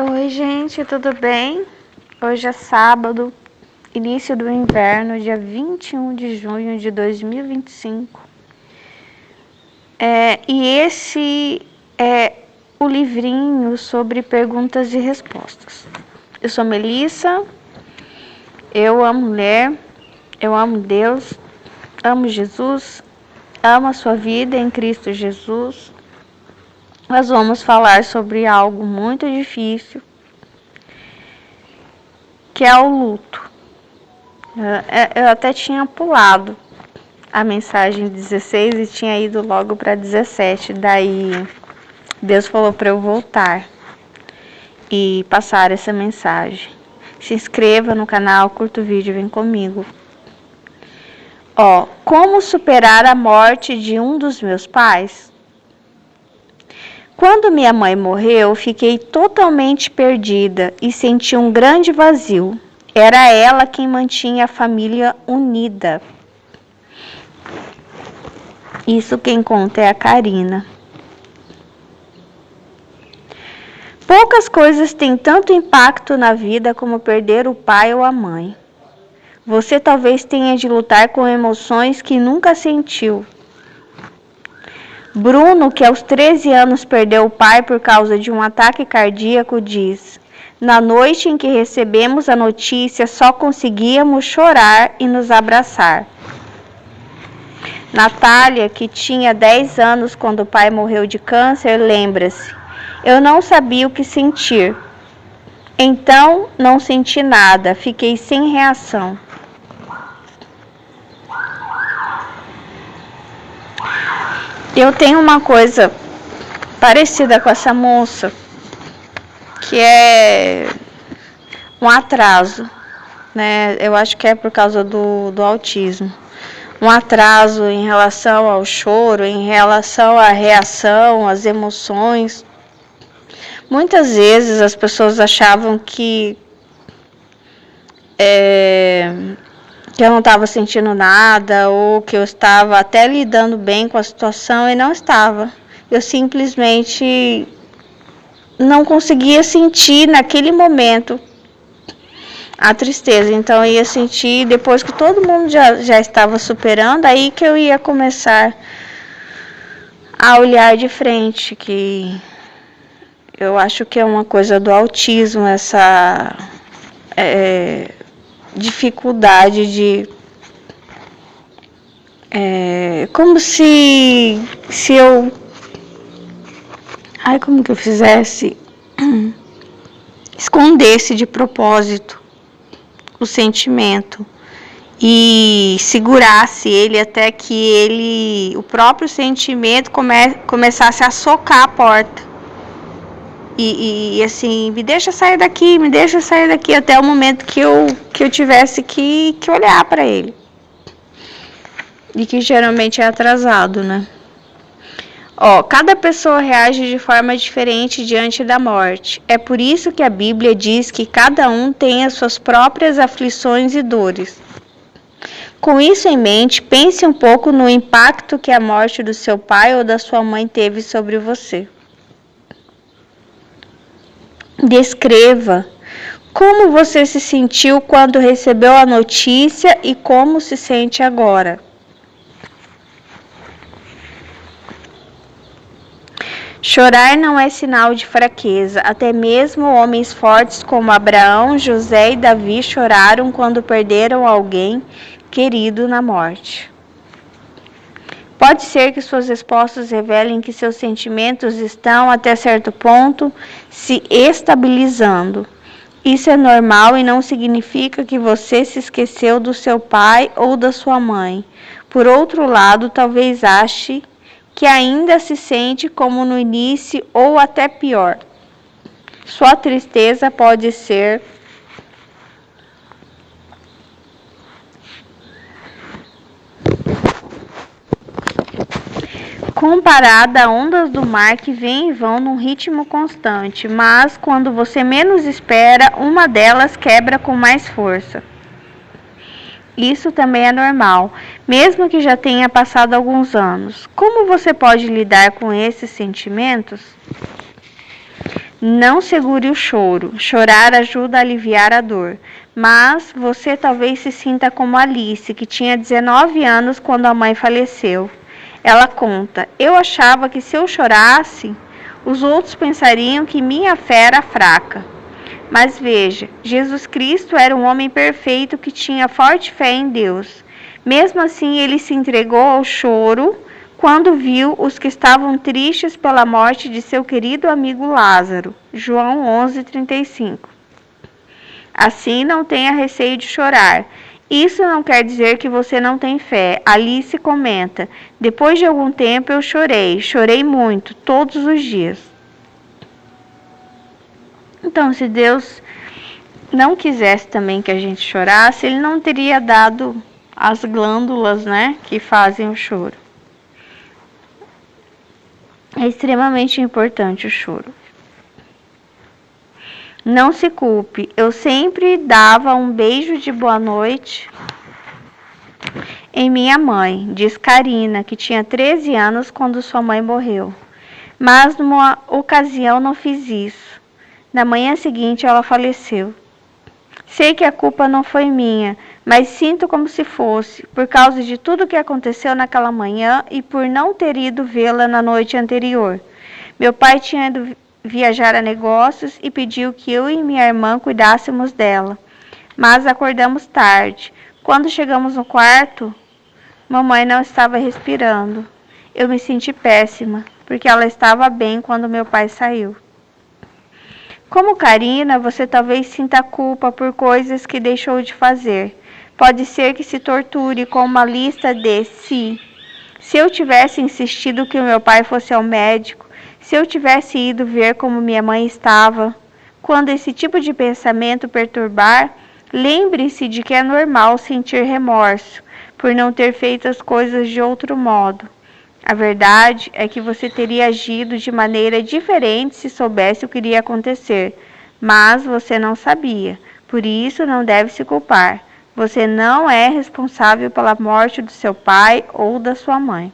Oi, gente, tudo bem? Hoje é sábado, início do inverno, dia 21 de junho de 2025. E esse é o livrinho sobre perguntas e respostas. Eu sou Melissa, eu amo mulher, eu amo Deus, amo Jesus, amo a sua vida em Cristo Jesus. Nós vamos falar sobre algo muito difícil, que é o luto. Eu até tinha pulado a mensagem 16 e tinha ido logo para 17. Daí Deus falou para eu voltar e passar essa mensagem. Se inscreva no canal, curta o vídeo, vem comigo. Como superar a morte de um dos meus pais? Quando minha mãe morreu, fiquei totalmente perdida e senti um grande vazio. Era ela quem mantinha a família unida. Isso quem conta é a Karina. Poucas coisas têm tanto impacto na vida como perder o pai ou a mãe. Você talvez tenha de lutar com emoções que nunca sentiu. Bruno, que aos 13 anos perdeu o pai por causa de um ataque cardíaco, diz: na noite em que recebemos a notícia, só conseguíamos chorar e nos abraçar. Natália, que tinha 10 anos quando o pai morreu de câncer, lembra-se: eu não sabia o que sentir. Então, não senti nada, fiquei sem reação. Eu tenho uma coisa parecida com essa moça, que é um atraso, né? Eu acho que é por causa do autismo. Um atraso em relação ao choro, em relação à reação, às emoções. Muitas vezes as pessoas achavam que eu não estava sentindo nada, ou que eu estava até lidando bem com a situação, e não estava. Eu simplesmente não conseguia sentir naquele momento a tristeza. Então eu ia sentir depois que todo mundo já estava superando, aí que eu ia começar a olhar de frente, que eu acho que é uma coisa do autismo, essa dificuldade de como se eu como que eu fizesse escondesse de propósito o sentimento e segurasse ele até que o próprio sentimento começasse a socar a porta e assim, me deixa sair daqui, até o momento que eu tivesse que olhar para ele, e que geralmente é atrasado, né? Cada pessoa reage de forma diferente diante da morte. É por isso que a Bíblia diz que cada um tem as suas próprias aflições e dores. Com isso em mente, pense um pouco no impacto que a morte do seu pai ou da sua mãe teve sobre você. Descreva como você se sentiu quando recebeu a notícia e como se sente agora. Chorar não é sinal de fraqueza. Até mesmo homens fortes como Abraão, José e Davi choraram quando perderam alguém querido na morte. Pode ser que suas respostas revelem que seus sentimentos estão, até certo ponto, se estabilizando. Isso é normal e não significa que você se esqueceu do seu pai ou da sua mãe. Por outro lado, talvez ache que ainda se sente como no início ou até pior. Sua tristeza pode ser comparada a ondas do mar que vêm e vão num ritmo constante, mas quando você menos espera, uma delas quebra com mais força. Isso também é normal, mesmo que já tenha passado alguns anos. Como você pode lidar com esses sentimentos? Não segure o choro. Chorar ajuda a aliviar a dor. Mas você talvez se sinta como Alice, que tinha 19 anos quando a mãe faleceu. Ela conta: eu achava que se eu chorasse, os outros pensariam que minha fé era fraca. Mas veja, Jesus Cristo era um homem perfeito que tinha forte fé em Deus. Mesmo assim, ele se entregou ao choro quando viu os que estavam tristes pela morte de seu querido amigo Lázaro. João 11:35. Assim, não tenha receio de chorar. Isso não quer dizer que você não tem fé. Alice comenta: depois de algum tempo eu chorei muito, todos os dias. Então, se Deus não quisesse também que a gente chorasse, ele não teria dado as glândulas, né, que fazem o choro. É extremamente importante o choro. Não se culpe. Eu sempre dava um beijo de boa noite em minha mãe, diz Karina, que tinha 13 anos quando sua mãe morreu. Mas numa ocasião não fiz isso. Na manhã seguinte ela faleceu. Sei que a culpa não foi minha, mas sinto como se fosse, por causa de tudo que aconteceu naquela manhã e por não ter ido vê-la na noite anterior. Meu pai tinha ido viajar a negócios e pediu que eu e minha irmã cuidássemos dela. Mas acordamos tarde. Quando chegamos no quarto, mamãe não estava respirando. Eu me senti péssima, porque ela estava bem quando meu pai saiu. Como Karina, você talvez sinta culpa por coisas que deixou de fazer. Pode ser que se torture com uma lista de se eu tivesse insistido que o meu pai fosse ao médico, se eu tivesse ido ver como minha mãe estava. Quando esse tipo de pensamento perturbar, lembre-se de que é normal sentir remorso por não ter feito as coisas de outro modo. A verdade é que você teria agido de maneira diferente se soubesse o que iria acontecer, mas você não sabia, por isso não deve se culpar. Você não é responsável pela morte do seu pai ou da sua mãe.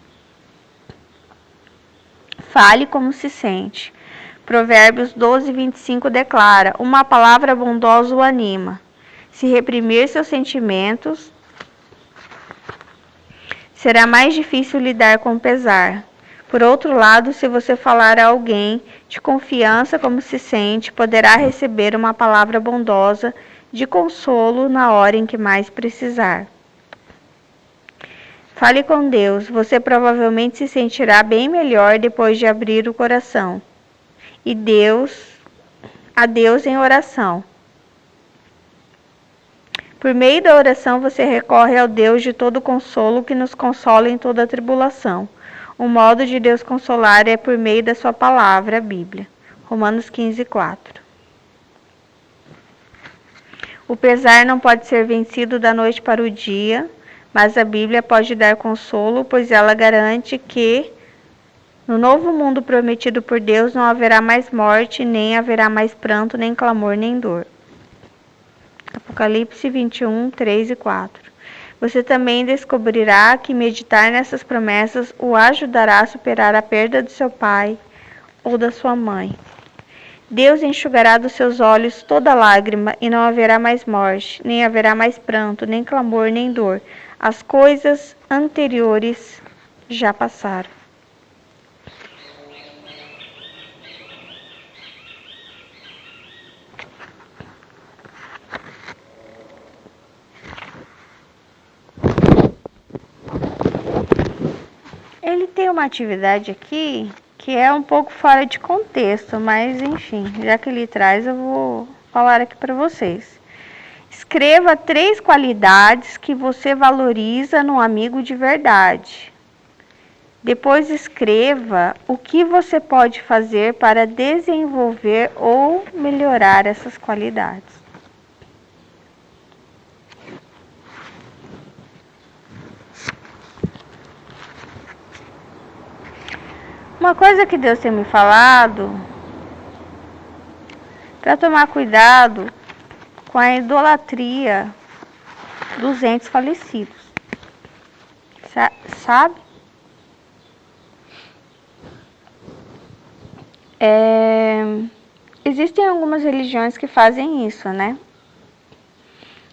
Fale como se sente. Provérbios 12:25 declara: uma palavra bondosa o anima. Se reprimir seus sentimentos, será mais difícil lidar com o pesar. Por outro lado, se você falar a alguém de confiança como se sente, poderá receber uma palavra bondosa de consolo na hora em que mais precisar. Fale com Deus, você provavelmente se sentirá bem melhor depois de abrir o coração. E a Deus em oração. Por meio da oração, você recorre ao Deus de todo consolo que nos consola em toda tribulação. O modo de Deus consolar é por meio da sua palavra, a Bíblia. Romanos 15:4. O pesar não pode ser vencido da noite para o dia, mas a Bíblia pode dar consolo, pois ela garante que no novo mundo prometido por Deus não haverá mais morte, nem haverá mais pranto, nem clamor, nem dor. Apocalipse 21, 3 e 4. Você também descobrirá que meditar nessas promessas o ajudará a superar a perda do seu pai ou da sua mãe. Deus enxugará dos seus olhos toda lágrima e não haverá mais morte, nem haverá mais pranto, nem clamor, nem dor. As coisas anteriores já passaram. Ele tem uma atividade aqui que é um pouco fora de contexto, mas enfim, já que ele traz, eu vou falar aqui para vocês. Escreva 3 qualidades que você valoriza no amigo de verdade. Depois escreva o que você pode fazer para desenvolver ou melhorar essas qualidades. Uma coisa que Deus tem me falado para tomar cuidado com a idolatria dos entes falecidos. Sabe? Existem algumas religiões que fazem isso, né?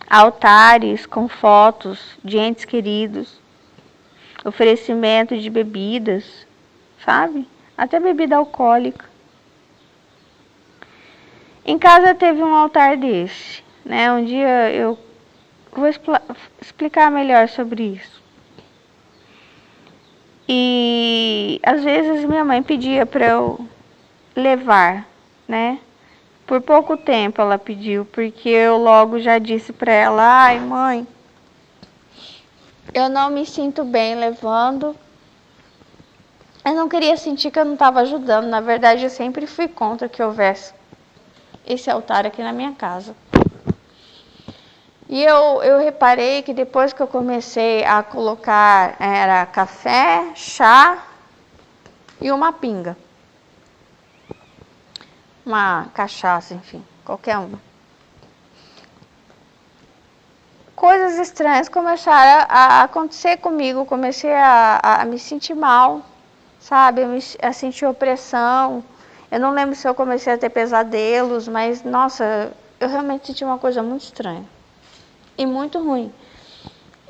Altares com fotos de entes queridos, oferecimento de bebidas, sabe? Até bebida alcoólica. Em casa teve um altar desse, né? Um dia eu vou explicar melhor sobre isso. E às vezes minha mãe pedia para eu levar, né? Por pouco tempo ela pediu, porque eu logo já disse para ela: ai, mãe, eu não me sinto bem levando. Eu não queria sentir que eu não estava ajudando. Na verdade, eu sempre fui contra que houvesse esse altar aqui na minha casa. E eu reparei que depois que eu comecei a colocar, era café, chá e uma pinga. Uma cachaça, enfim, qualquer uma. Coisas estranhas começaram a acontecer comigo. Comecei a me sentir mal, sabe? A sentir opressão. Eu não lembro se eu comecei a ter pesadelos, mas, nossa, eu realmente senti uma coisa muito estranha. E muito ruim.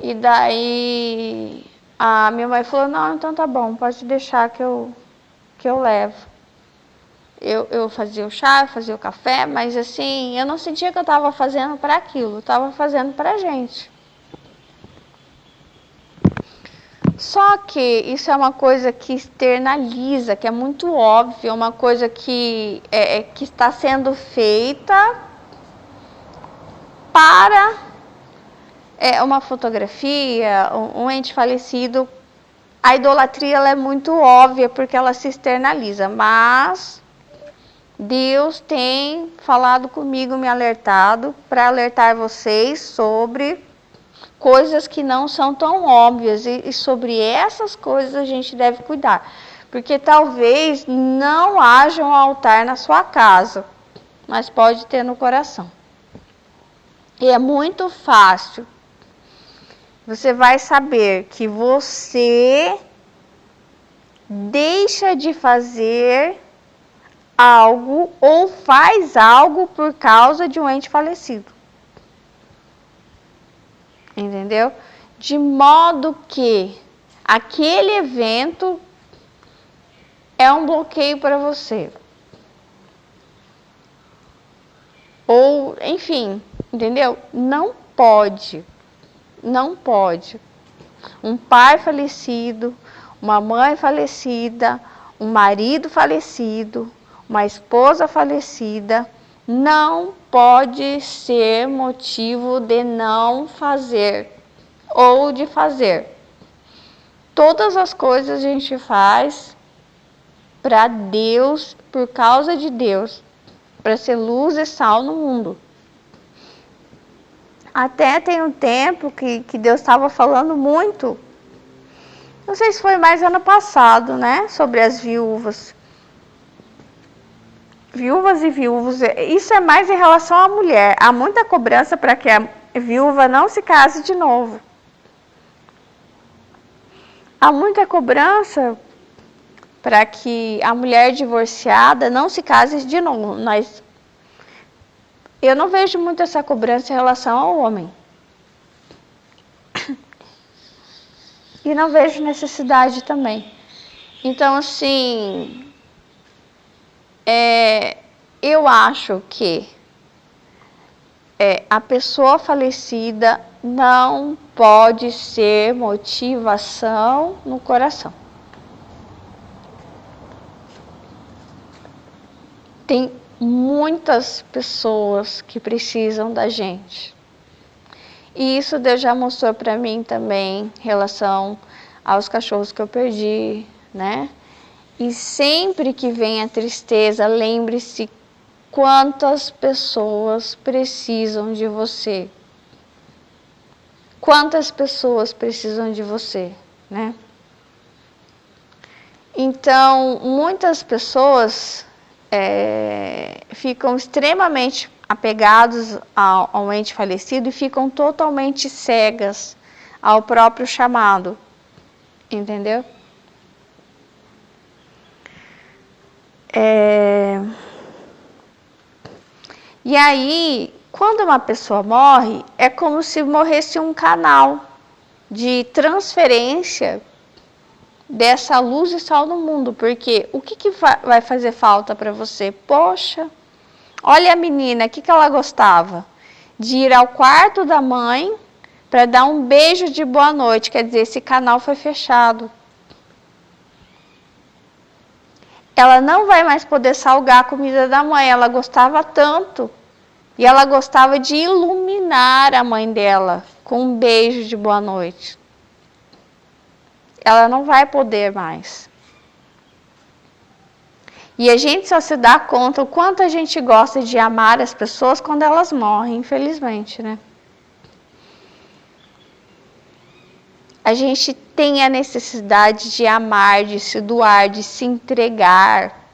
E daí a minha mãe falou: não, então tá bom, pode deixar que eu levo. Eu fazia o chá, eu fazia o café, mas assim, eu não sentia que eu estava fazendo para aquilo, eu estava fazendo para a gente. Só que isso é uma coisa que externaliza, que é muito óbvio, é uma coisa que está sendo feita para uma fotografia, um ente falecido. A idolatria ela é muito óbvia porque ela se externaliza, mas Deus tem falado comigo, me alertado, para alertar vocês sobre coisas que não são tão óbvias, e sobre essas coisas a gente deve cuidar, porque talvez não haja um altar na sua casa, mas pode ter no coração. E é muito fácil. Você vai saber que você deixa de fazer algo ou faz algo por causa de um ente falecido. Entendeu? De modo que aquele evento é um bloqueio para você. Ou, enfim, entendeu? Não pode. Não pode. Um pai falecido, uma mãe falecida, um marido falecido, uma esposa falecida, não pode ser motivo de não fazer ou de fazer. Todas as coisas a gente faz para Deus, por causa de Deus, para ser luz e sal no mundo. Até tem um tempo que Deus estava falando muito, não sei se foi mais ano passado, né, sobre as viúvas. Viúvas e viúvos, isso é mais em relação à mulher. Há muita cobrança para que a viúva não se case de novo. Há muita cobrança para que a mulher divorciada não se case de novo. Eu não vejo muito essa cobrança em relação ao homem. E não vejo necessidade também. Então, assim, eu acho que a pessoa falecida não pode ser motivação no coração. Tem muitas pessoas que precisam da gente. E isso Deus já mostrou para mim também em relação aos cachorros que eu perdi, né? E sempre que vem a tristeza, lembre-se quantas pessoas precisam de você. Quantas pessoas precisam de você, né? Então, muitas pessoas ficam extremamente apegados ao ente falecido e ficam totalmente cegas ao próprio chamado, entendeu? E aí, quando uma pessoa morre, é como se morresse um canal de transferência dessa luz e sal no mundo, porque o que vai fazer falta para você? Poxa, olha a menina, o que ela gostava? De ir ao quarto da mãe para dar um beijo de boa noite, quer dizer, esse canal foi fechado. Ela não vai mais poder salgar a comida da mãe, ela gostava tanto. E ela gostava de iluminar a mãe dela com um beijo de boa noite. Ela não vai poder mais. E a gente só se dá conta o quanto a gente gosta de amar as pessoas quando elas morrem, infelizmente, né? A gente tem a necessidade de amar, de se doar, de se entregar,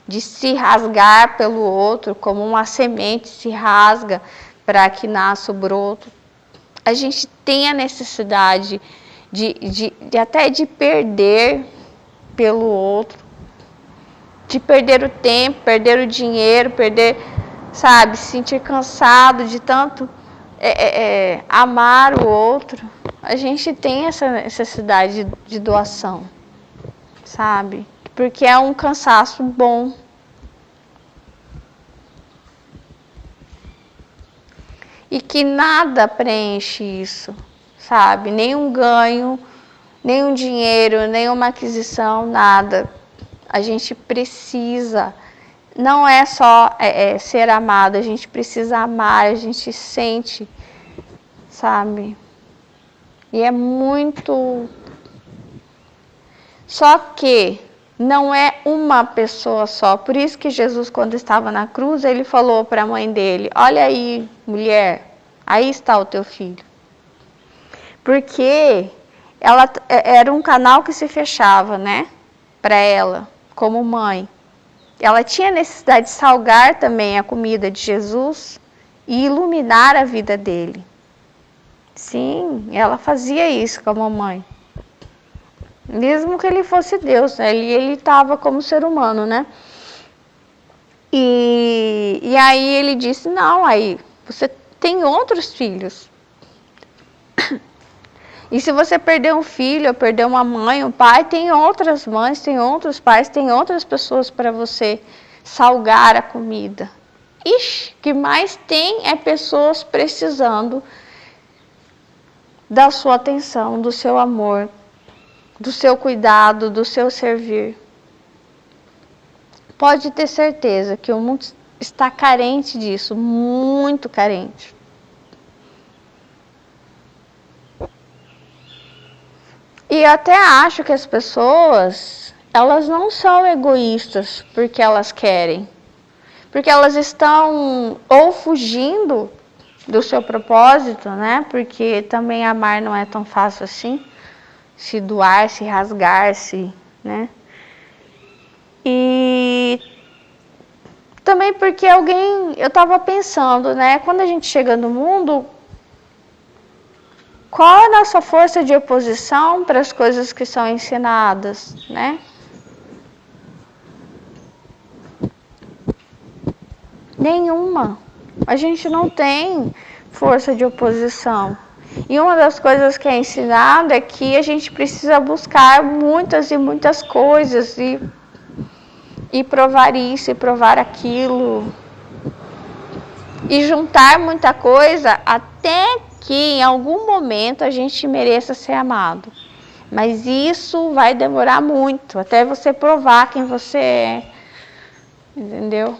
de se rasgar pelo outro, como uma semente se rasga para que nasça o broto. A gente tem a necessidade de até de perder pelo outro, de perder o tempo, perder o dinheiro, perder, sabe, se sentir cansado de tanto amar o outro. A gente tem essa necessidade de doação, sabe? Porque é um cansaço bom. E que nada preenche isso, sabe? Nenhum ganho, nenhum dinheiro, nenhuma aquisição, nada. A gente precisa, não é só ser amado, a gente precisa amar, a gente sente, sabe? E é muito... Só que não é uma pessoa só. Por isso que Jesus, quando estava na cruz, ele falou para a mãe dele, olha aí, mulher, aí está o teu filho. Porque ela era um canal que se fechava, né? Para ela, como mãe. Ela tinha necessidade de salgar também a comida de Jesus e iluminar a vida dele. Sim, ela fazia isso como mãe. Mesmo que ele fosse Deus, né? Ele estava como ser humano, né? E aí ele disse, não, aí você tem outros filhos. E se você perder um filho, ou perder uma mãe, um pai, tem outras mães, tem outros pais, tem outras pessoas para você salgar a comida. Ixi, que mais tem é pessoas precisando da sua atenção, do seu amor, do seu cuidado, do seu servir. Pode ter certeza que o mundo está carente disso, muito carente. E eu até acho que as pessoas, elas não são egoístas porque elas querem. Porque elas estão ou fugindo do seu propósito, né? Porque também amar não é tão fácil assim. Se doar, se rasgar-se, né? E também porque eu estava pensando, né? Quando a gente chega no mundo, qual é a nossa força de oposição para as coisas que são ensinadas, né? Nenhuma. A gente não tem força de oposição. E uma das coisas que é ensinada é que a gente precisa buscar muitas e muitas coisas e provar isso e provar aquilo. E juntar muita coisa até que em algum momento a gente mereça ser amado. Mas isso vai demorar muito, até você provar quem você é. Entendeu?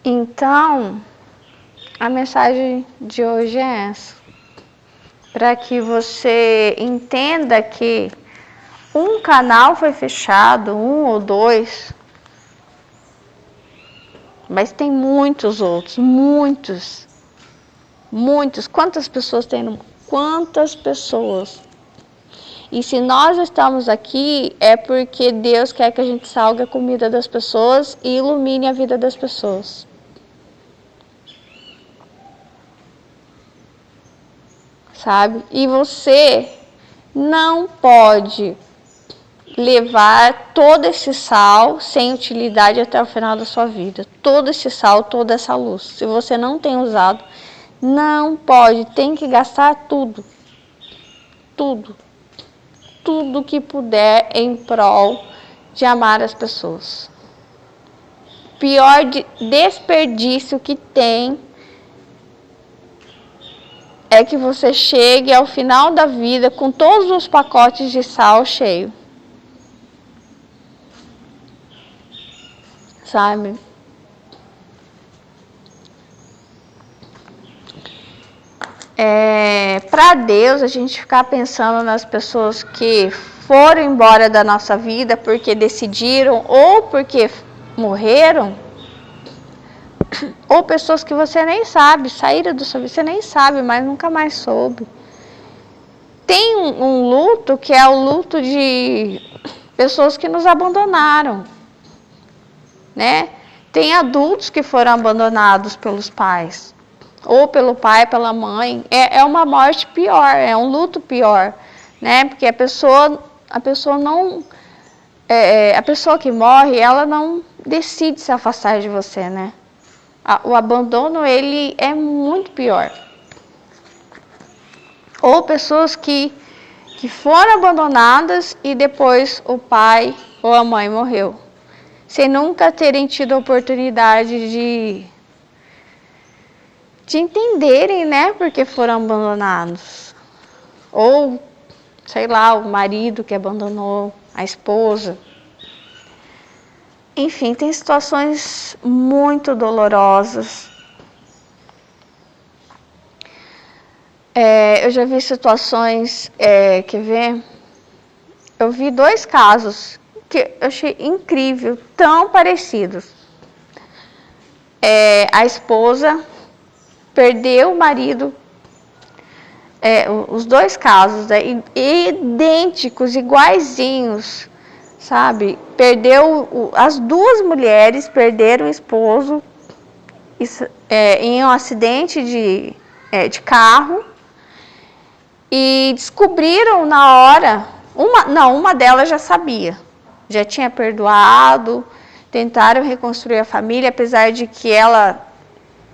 Então, a mensagem de hoje é essa. Para que você entenda que um canal foi fechado, um ou dois, mas tem muitos outros, muitos. Quantas pessoas tem no mundo? Quantas pessoas? E se nós estamos aqui, é porque Deus quer que a gente salgue a comida das pessoas e ilumine a vida das pessoas. Sabe? E você não pode levar todo esse sal sem utilidade até o final da sua vida. Todo esse sal, toda essa luz. Se você não tem usado, não pode, tem que gastar tudo. Tudo. Tudo que puder em prol de amar as pessoas. Pior desperdício que tem é que você chegue ao final da vida com todos os pacotes de sal cheio. Sabe? Para Deus, a gente ficar pensando nas pessoas que foram embora da nossa vida porque decidiram ou porque morreram, ou pessoas que você nem sabe, saíram do seu vida, você nem sabe, mas nunca mais soube. Tem um luto que é o luto de pessoas que nos abandonaram, né? Tem adultos que foram abandonados pelos pais, ou pelo pai, pela mãe. É uma morte pior, é um luto pior, né? Porque a pessoa não, a pessoa que morre, ela não decide se afastar de você, né? O abandono, ele é muito pior. Ou pessoas que foram abandonadas e depois o pai ou a mãe morreu, sem nunca terem tido a oportunidade de entenderem, né, porque foram abandonados. Ou, sei lá, o marido que abandonou a esposa. Enfim, tem situações muito dolorosas. Eu já vi situações, quer ver? Eu vi 2 casos que eu achei incrível, tão parecidos. A esposa perdeu o marido, os 2 casos, idênticos, iguaizinhos, sabe? As 2 mulheres perderam o esposo em um acidente de carro e descobriram na hora. Uma delas já sabia, já tinha perdoado, tentaram reconstruir a família, apesar de que ela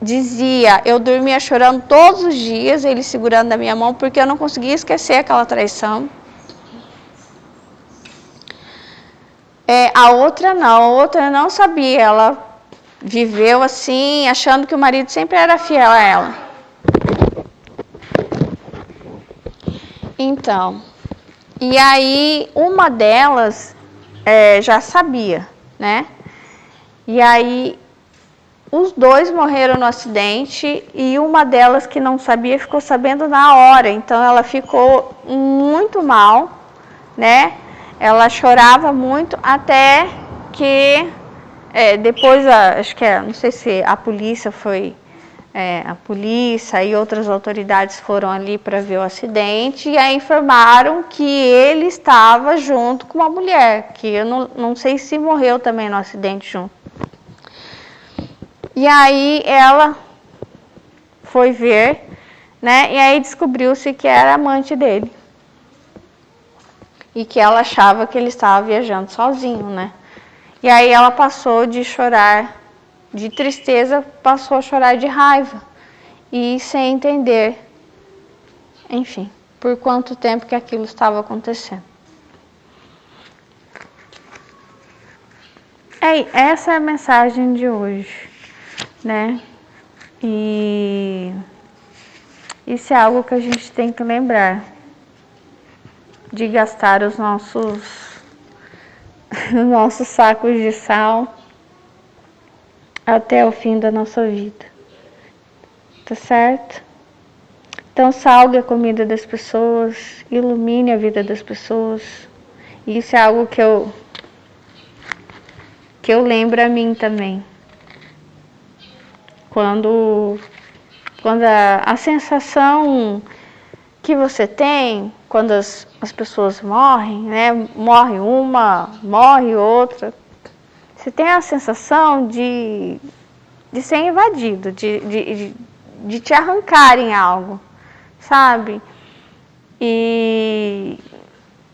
dizia, eu dormia chorando todos os dias, ele segurando na minha mão, porque eu não conseguia esquecer aquela traição. A outra não sabia, ela viveu assim, achando que o marido sempre era fiel a ela. Então, e aí uma delas já sabia, né? E aí os 2 morreram no acidente e uma delas que não sabia ficou sabendo na hora. Então ela ficou muito mal, né? Ela chorava muito até que depois, acho que não sei se a polícia foi, a polícia e outras autoridades foram ali para ver o acidente e aí informaram que ele estava junto com uma mulher, que eu não sei se morreu também no acidente junto. E aí ela foi ver, né? E aí descobriu-se que era amante dele. E que ela achava que ele estava viajando sozinho, né? E aí ela passou de chorar de tristeza, passou a chorar de raiva. E sem entender, enfim, por quanto tempo que aquilo estava acontecendo. Essa é a mensagem de hoje, né? E isso é algo que a gente tem que lembrar, de gastar os nossos sacos de sal até o fim da nossa vida, tá certo? Então salgue a comida das pessoas, ilumine a vida das pessoas. Isso é algo que eu lembro a mim também. Quando a sensação que você tem quando as pessoas morrem, né? Morre uma, morre outra. Você tem a sensação de ser invadido, de te arrancarem algo, sabe? E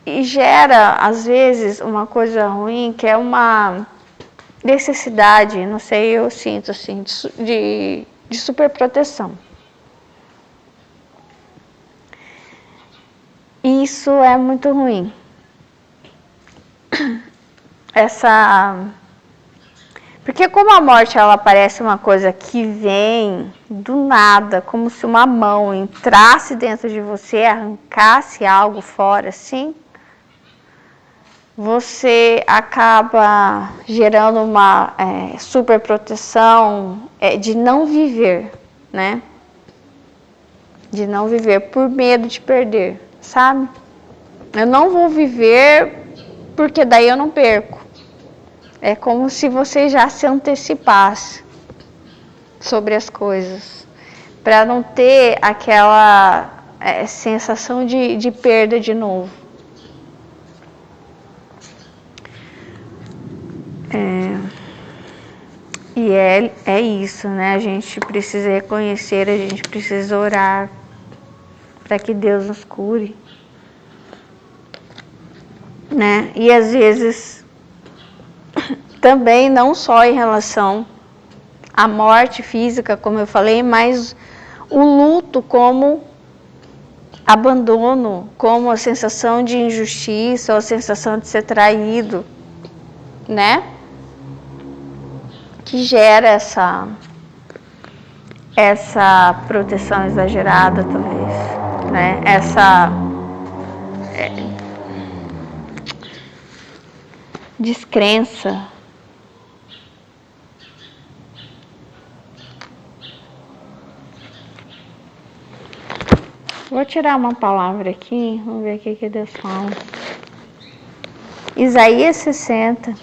E gera, às vezes, uma coisa ruim, que é uma necessidade, não sei, eu sinto assim, de superproteção. E isso é muito ruim. Porque como a morte ela parece uma coisa que vem do nada, como se uma mão entrasse dentro de você, arrancasse algo fora, assim, você acaba gerando uma superproteção de não viver, né? De não viver por medo de perder, sabe? Eu não vou viver porque daí eu não perco. É como se você já se antecipasse sobre as coisas, para não ter aquela sensação de perda de novo. E é isso, né? A gente precisa reconhecer, a gente precisa orar para que Deus nos cure, né? E às vezes também não só em relação à morte física, como eu falei, mas o luto como abandono, como a sensação de injustiça, ou a sensação de ser traído, né? Que gera essa proteção exagerada, talvez, né? Essa descrença. Vou tirar uma palavra aqui, vamos ver o que Deus fala. Isaías 60.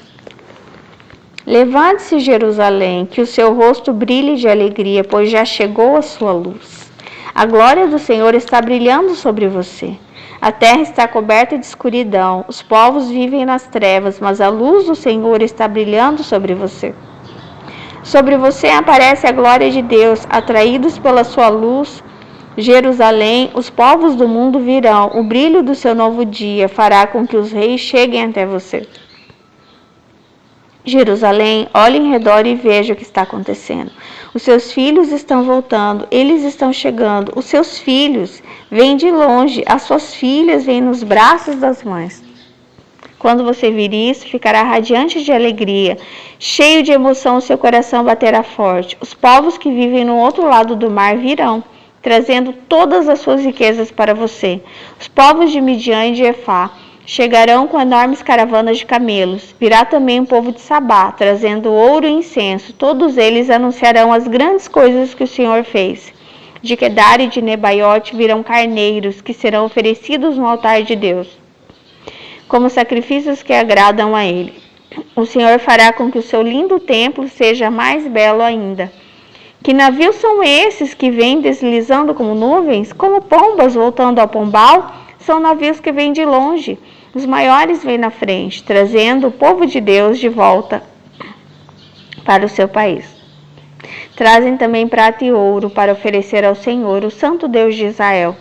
Levante-se, Jerusalém, que o seu rosto brilhe de alegria, pois já chegou a sua luz. A glória do Senhor está brilhando sobre você. A terra está coberta de escuridão, os povos vivem nas trevas, mas a luz do Senhor está brilhando sobre você. Sobre você aparece a glória de Deus, atraídos pela sua luz, Jerusalém, os povos do mundo virão, o brilho do seu novo dia fará com que os reis cheguem até você. Jerusalém, olhe em redor e veja o que está acontecendo. Os seus filhos estão voltando, eles estão chegando. Os seus filhos vêm de longe, as suas filhas vêm nos braços das mães. Quando você vir isso, ficará radiante de alegria, cheio de emoção, o seu coração baterá forte. Os povos que vivem no outro lado do mar virão, trazendo todas as suas riquezas para você. Os povos de Midian e de Efá chegarão com enormes caravanas de camelos. Virá também o povo de Sabá, trazendo ouro e incenso. Todos eles anunciarão as grandes coisas que o Senhor fez. De Quedar e de Nebaiote virão carneiros, que serão oferecidos no altar de Deus, como sacrifícios que agradam a Ele. O Senhor fará com que o seu lindo templo seja mais belo ainda. Que navios são esses que vêm deslizando como nuvens, como pombas voltando ao pombal? São navios que vêm de longe. Os maiores vêm na frente, trazendo o povo de Deus de volta para o seu país. Trazem também prata e ouro para oferecer ao Senhor, o Santo Deus de Israel,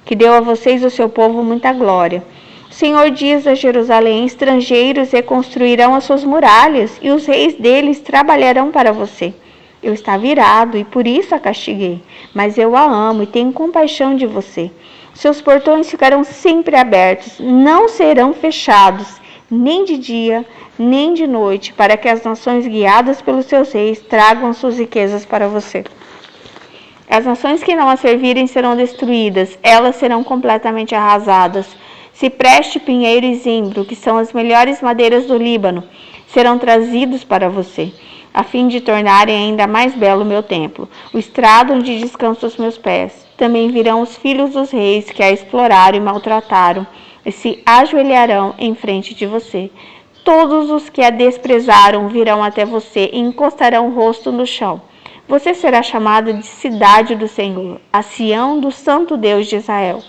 que deu a vocês, o seu povo, muita glória. O Senhor diz a Jerusalém: estrangeiros reconstruirão as suas muralhas, e os reis deles trabalharão para você. Eu estava irado e por isso a castiguei, mas eu a amo e tenho compaixão de você. Seus portões ficarão sempre abertos, não serão fechados, nem de dia, nem de noite, para que as nações guiadas pelos seus reis tragam suas riquezas para você. As nações que não a servirem serão destruídas, elas serão completamente arrasadas. Cipreste, pinheiro e zimbro, que são as melhores madeiras do Líbano, serão trazidos para você, a fim de tornarem ainda mais belo o meu templo, o estrado onde descansam os meus pés. Também virão os filhos dos reis que a exploraram e maltrataram, e se ajoelharão em frente de você. Todos os que a desprezaram virão até você e encostarão o rosto no chão. Você será chamada de cidade do Senhor, a Sião do Santo Deus de Israel.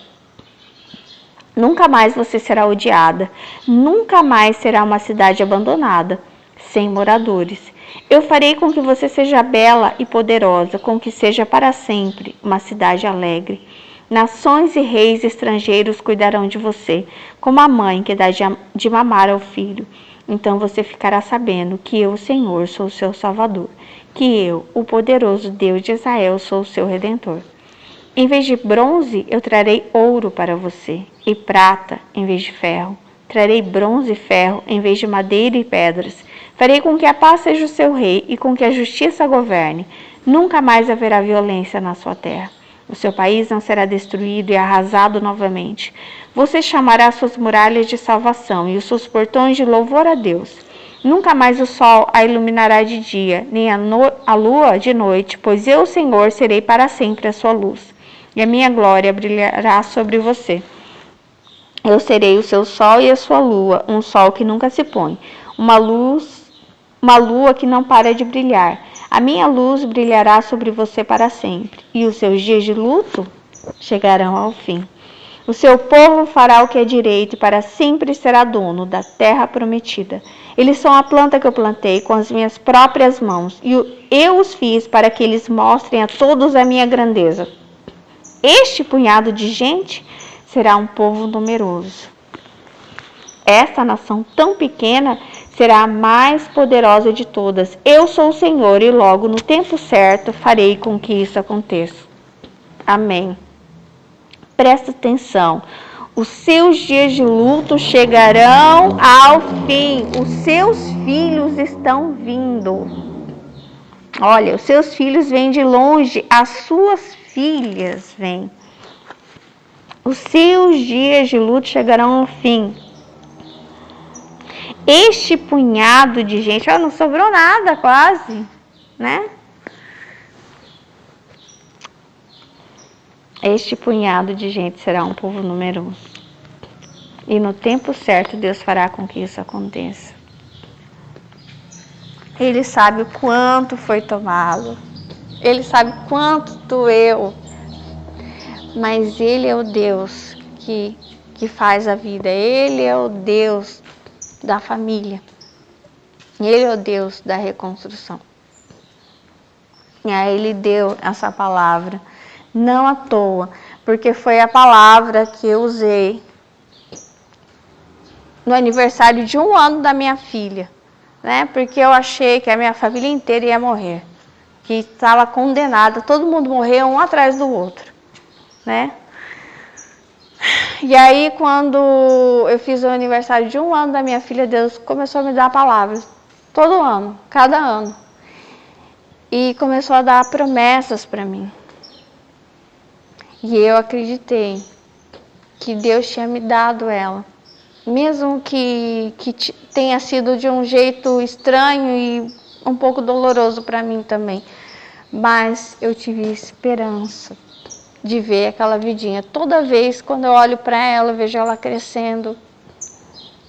Nunca mais você será odiada, nunca mais será uma cidade abandonada, sem moradores. Eu farei com que você seja bela e poderosa, com que seja para sempre uma cidade alegre. Nações e reis estrangeiros cuidarão de você, como a mãe que dá de mamar ao filho. Então você ficará sabendo que eu, o Senhor, sou o seu Salvador, que eu, o poderoso Deus de Israel, sou o seu Redentor. Em vez de bronze, eu trarei ouro para você, e prata em vez de ferro. Trarei bronze e ferro em vez de madeira e pedras. Farei com que a paz seja o seu rei e com que a justiça governe. Nunca mais haverá violência na sua terra. O seu país não será destruído e arrasado novamente. Você chamará suas muralhas de salvação e os seus portões de louvor a Deus. Nunca mais o sol a iluminará de dia, nem a lua de noite, pois eu, o Senhor, serei para sempre a sua luz, e a minha glória brilhará sobre você. Eu serei o seu sol e a sua lua, um sol que nunca se põe, uma lua que não para de brilhar. A minha luz brilhará sobre você para sempre, e os seus dias de luto chegarão ao fim. O seu povo fará o que é direito e para sempre será dono da terra prometida. Eles são a planta que eu plantei com as minhas próprias mãos, e eu os fiz para que eles mostrem a todos a minha grandeza. Este punhado de gente será um povo numeroso. Esta nação tão pequena será a mais poderosa de todas. Eu sou o Senhor e logo no tempo certo farei com que isso aconteça. Amém. Presta atenção. Os seus dias de luto chegarão ao fim. Os seus filhos estão vindo. Olha, os seus filhos vêm de longe, as suas filhas vêm. Os seus dias de luto chegarão ao fim. Este punhado de gente, não sobrou nada quase, né? Este punhado de gente será um povo numeroso. E no tempo certo Deus fará com que isso aconteça. Ele sabe o quanto foi tomado. Ele sabe quanto doeu. Mas Ele é o Deus que faz a vida. Ele é o Deus da família. Ele é o Deus da reconstrução. E aí Ele deu essa palavra. Não à toa, porque foi a palavra que eu usei no aniversário de 1 ano da minha filha, né? Porque eu achei que a minha família inteira ia morrer, que estava condenada, todo mundo morreu um atrás do outro, né? E aí, quando eu fiz o aniversário de 1 ano da minha filha, Deus começou a me dar palavras, todo ano, cada ano, e começou a dar promessas para mim. E eu acreditei que Deus tinha me dado ela. Mesmo que tenha sido de um jeito estranho e um pouco doloroso para mim também. Mas eu tive esperança de ver aquela vidinha. Toda vez quando eu olho para ela, eu vejo ela crescendo,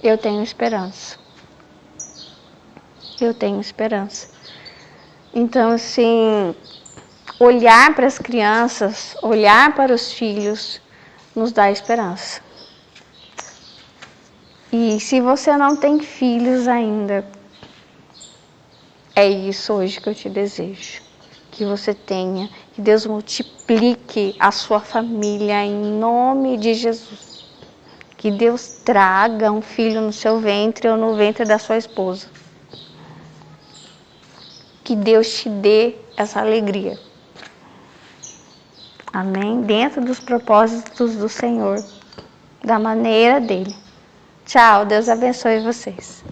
eu tenho esperança. Eu tenho esperança. Então, assim, olhar para as crianças, olhar para os filhos, nos dá esperança. E se você não tem filhos ainda, é isso hoje que eu te desejo. Que você tenha, que Deus multiplique a sua família em nome de Jesus. Que Deus traga um filho no seu ventre ou no ventre da sua esposa. Que Deus te dê essa alegria. Amém? Dentro dos propósitos do Senhor, da maneira dele. Tchau, Deus abençoe vocês.